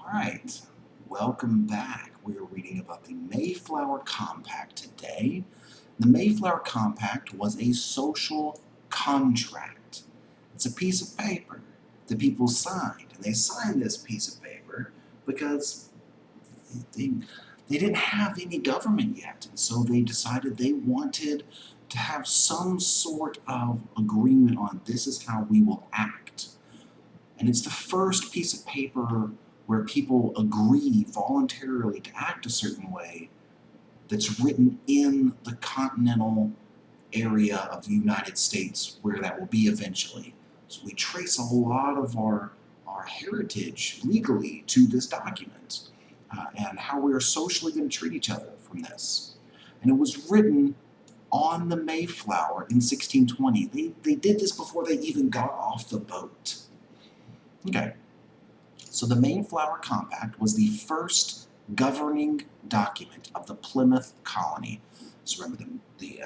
Alright, welcome back. We are reading about the Mayflower Compact today. The Mayflower Compact was a social contract. It's a piece of paper that people signed, and they signed this piece of paper because they didn't have any government yet, and so they decided they wanted to have some sort of agreement on this is how we will act. And it's the first piece of paper where people agree voluntarily to act a certain way that's written in the continental area of the United States where that will be eventually. So we trace a lot of our heritage legally to this document and how we are socially going to treat each other from this. And it was written on the Mayflower in 1620. They did this before they even got off the boat. Okay. So the Mayflower Compact was the first governing document of the Plymouth colony. So remember, the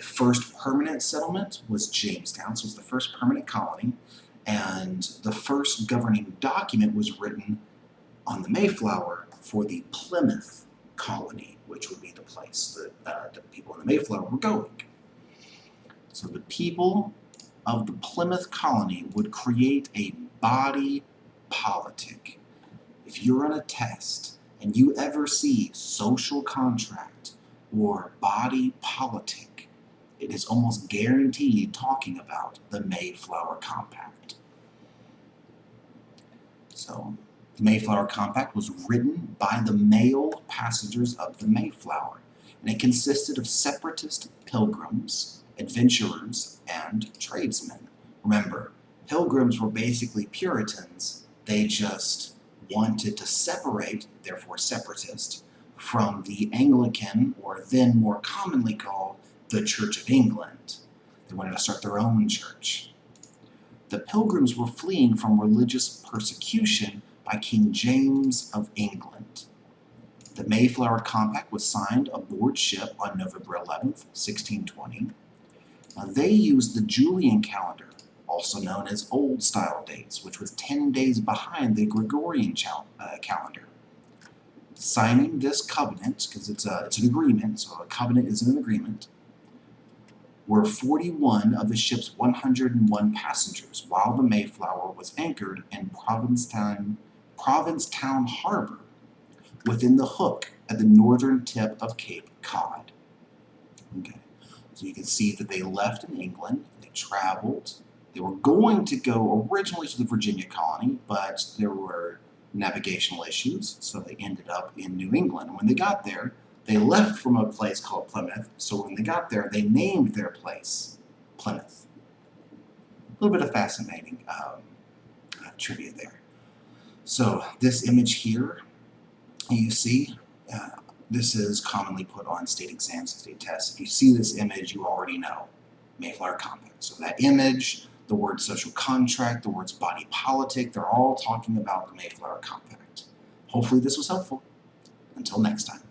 first permanent settlement was Jamestown, so it was the first permanent colony, and the first governing document was written on the Mayflower for the Plymouth colony, which would be the place that the people in the Mayflower were going. So the people of the Plymouth colony would create a body politic. If you're on a test and you ever see social contract or body politic, it is almost guaranteed talking about the Mayflower Compact. So the Mayflower Compact was written by the male passengers of the Mayflower, and it consisted of separatist pilgrims, adventurers, and tradesmen. Remember, pilgrims were basically Puritans. They just wanted to separate, therefore separatist, from the Anglican, or then more commonly called the Church of England. They wanted to start their own church. The pilgrims were fleeing from religious persecution by King James of England. The Mayflower Compact was signed aboard ship on November 11th, 1620. Now, they used the Julian calendar, also known as Old Style dates, which was 10 days behind the Gregorian calendar. Signing this covenant, because it's an agreement, so a covenant is an agreement, were 41 of the ship's 101 passengers, while the Mayflower was anchored in Provincetown Harbor, within the Hook at the northern tip of Cape Cod. Okay, so you can see that they left in England, they traveled. They were going to go originally to the Virginia colony, but there were navigational issues, so they ended up in New England. And when they got there, they left from a place called Plymouth, so when they got there, they named their place Plymouth. A little bit of fascinating trivia there. So this image here, you see, this is commonly put on state exams and state tests. If you see this image, you already know Mayflower Compact. So that image, the word social contract, the words body politic, they're all talking about the Mayflower Compact. Hopefully this was helpful. Until next time.